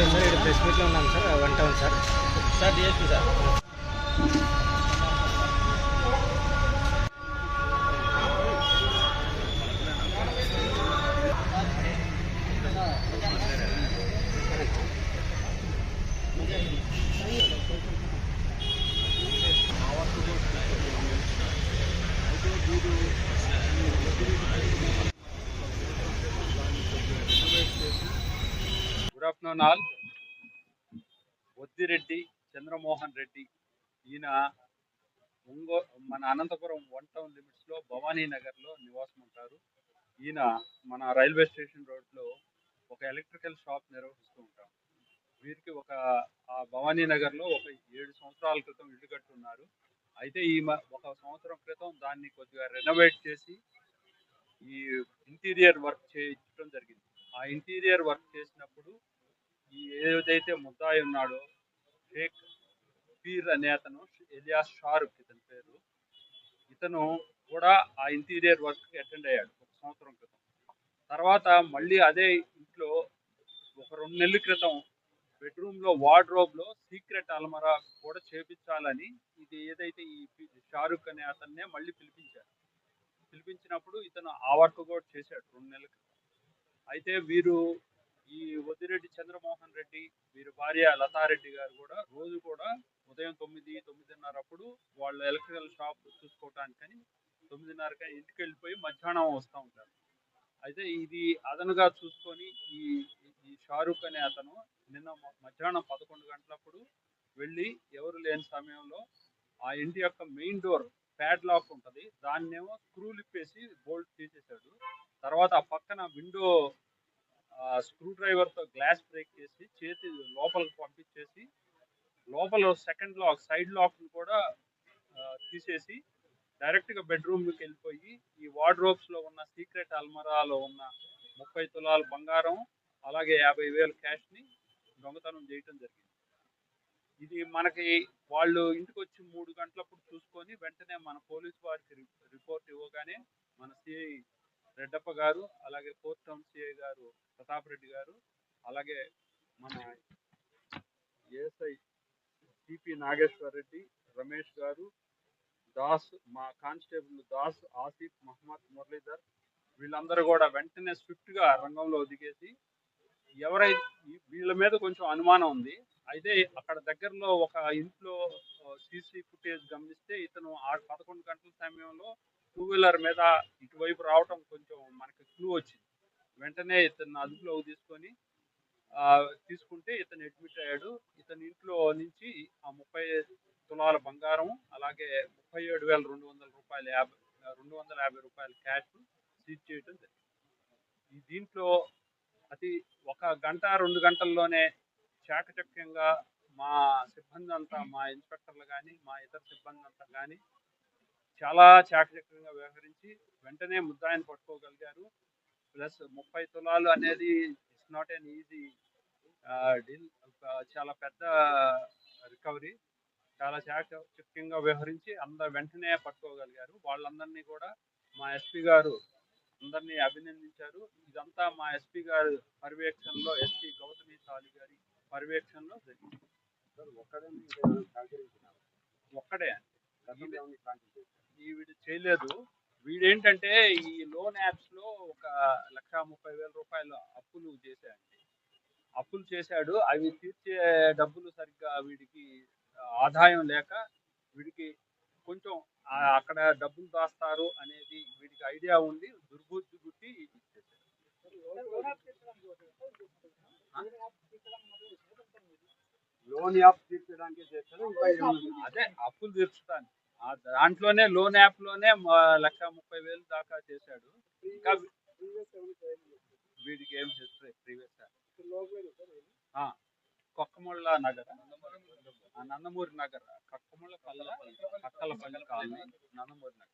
Sir ఇక్కడ press మీట్లో ఉన్నాం sir, one town sir. Sir DSP sir. Good afternoon all. Vaddireddy Chandramohan Reddy ఈయన మన అనంతపురం వన్ టౌన్ లిమిట్స్లో భవానీ నగర్లో నివాసం ఉంటారు. ఈయన మన రైల్వే స్టేషన్ రోడ్లో ఒక ఎలక్ట్రికల్ షాప్ నిర్వహిస్తూ ఉంటారు. వీరికి భవానీ నగర్లో ఒక 7 సంవత్సరాల క్రితం ఇల్లు కట్టున్నారు. అయితే ఒక సంవత్సరం క్రితం దాన్ని కొద్దిగా రెనోవేట్ చేసి ఈ ఇంటీరియర్ వర్క్ చేయించడం జరిగింది. ఆ ఇంటీరియర్ వర్క్ చేసినప్పుడు ఏదైతే ముద్దాయి ఉన్నాడో షేక్ పీర్ అనే అతను, ఎలియాస్ షారుక్ ఇతని పేరు, ఇతను కూడా ఆ ఇంటీరియర్ వర్క్ అటెండ్ అయ్యాడు ఒక సంవత్సరం క్రితం. తర్వాత మళ్ళీ అదే ఇంట్లో ఒక 2 నెలల క్రితం బెడ్రూమ్లో వార్డ్రోబ్లో సీక్రెట్ అల్మరా కూడా చేపించాలని ఇది ఏదైతే ఈ షారుక్ అనే అతన్నే మళ్ళీ పిలిపించినప్పుడు ఇతను ఆ వర్క్ కూడా చేశాడు 2 నెలల క్రితం. అయితే ఈ వద్దిరెడ్డి చంద్రమోహన్ రెడ్డి, వీరి భార్య లతారెడ్డి గారు కూడా రోజు కూడా ఉదయం 9-9:30 అప్పుడు వాళ్ళ ఎలక్ట్రికల్ షాప్ చూసుకోవటానికని 9:30 ఇంటికి వెళ్ళిపోయి మధ్యాహ్నం వస్తూ ఉంటారు. అయితే ఇది అదనుగా చూసుకొని ఈ షారుక్ అనే అతను నిన్న మధ్యాహ్నం 11 గంటలప్పుడు వెళ్ళి ఎవరు లేని సమయంలో ఆ ఇంటి యొక్క మెయిన్ డోర్ ప్యాడ్ లాక్ ఉంటుంది, దాన్నేమో స్క్రూలు ఇప్పేసి బోల్ట్ తీసేశాడు. తర్వాత ఆ పక్కన విండో స్క్రూ డ్రైవర్తో గ్లాస్ బ్రేక్ చేసి చేతి లోపలికి పంపించేసి లోపల సెకండ్ లాక్, సైడ్ లాక్ని కూడా తీసేసి డైరెక్ట్గా బెడ్రూమ్కి వెళ్ళిపోయి ఈ వార్డ్రోబ్స్లో ఉన్న సీక్రెట్ అల్మరాలో ఉన్న 30 తులాల బంగారం అలాగే 50,000 క్యాష్ని దొంగతనం చేయటం జరిగింది. ఇది మనకి వాళ్ళు ఇంటికి వచ్చి 3 గంటలప్పుడు చూసుకొని వెంటనే మన పోలీసు వారికి రిపోర్ట్ ఇవ్వగానే మన సిఐ రెడ్డప్ప గారు, అలాగే 4th టౌన్ సిఐ గారు ప్రతాప్ రెడ్డి గారు, అలాగే మన ఏఎస్ఐ సిపి నాగేశ్వర్ రెడ్డి, రమేష్ గారు, దాస్, మా కానిస్టేబుల్ దాస్, ఆసిఫ్, మహమ్మద్, మురళీధర్, వీళ్ళందరూ కూడా వెంటనే స్విఫ్ట్గా రంగంలో దిగేసి వీళ్ళ మీద కొంచెం అనుమానం ఉంది. అయితే అక్కడ దగ్గరలో ఒక ఇంట్లో సీసీ ఫుటేజ్ గమనిస్తే ఇతను 11 గంటల సమయంలో 2 వీలర్ మీద ఇటువైపు రావటం కొంచెం మనకి క్లూ వచ్చింది. వెంటనే ఇతను అదుపులోకి తీసుకుంటే ఇతను అడ్మిట్ అయ్యాడు. ఇతని ఇంట్లో నుంచి ఆ 30 తులాల బంగారం అలాగే 37,250 రూపాయల క్యాష్ సీజ్ చేయడం జరిగింది. దీంట్లో ఒక గంట 2 గంటల్లోనే చాకచక్యంగా మా సిబ్బంది అంతా, మా ఇన్స్పెక్టర్లు కానీ మా ఇతర సిబ్బంది అంతా కానీ చాలా చాకచక్యంగా వ్యవహరించి వెంటనే ముద్దాయిని పట్టుకోగలిగారు. ప్లస్ 30 తులాలు అనేది it's not an easy deal, చాలా పెద్ద రికవరీ. చాలా చాకచక్యంగా వ్యవహరించి వెంటనే పట్టుకోగలిగారు. వాళ్ళందరినీ కూడా మా ఎస్పీ గారు అందరినీ అభినందించారు. ఇదంతా మా ఎస్పీ గారి పర్యవేక్షణలో, ఎస్పీ గౌతమి సాలి గారి పర్యవేక్షణలో జరిగింది. ఒక్కడే వీడు చేయలేదు. వీడేంటంటే ఈ లోన్ యాప్స్లో ఒక 1,30,000 రూపాయలు అప్పులు చేశాడు. అవి తీర్చే డబ్బులు సరిగ్గా వీడికి ఆదాయం లేక వీడికి కొంచెం అక్కడ డబ్బులు దాస్తారు అనేది వీడికి ఐడియా ఉండి దుర్బుద్ధి గుట్టి ఇచ్చేసాడు. లోన్ యాప్ తీర్చడానికి చేస్తాడు, అదే అప్పులు తీర్చుతాను దాంట్లోనే లోన్ యాప్లోనే 1,30,000 దాకా చేశాడు. ఇంకా వీడికి ఏం history previous Kokkamulla Nagar, Nandamuri Nagar, Kakkamulla Kakkalapalli colony, Nandamuri Nagar.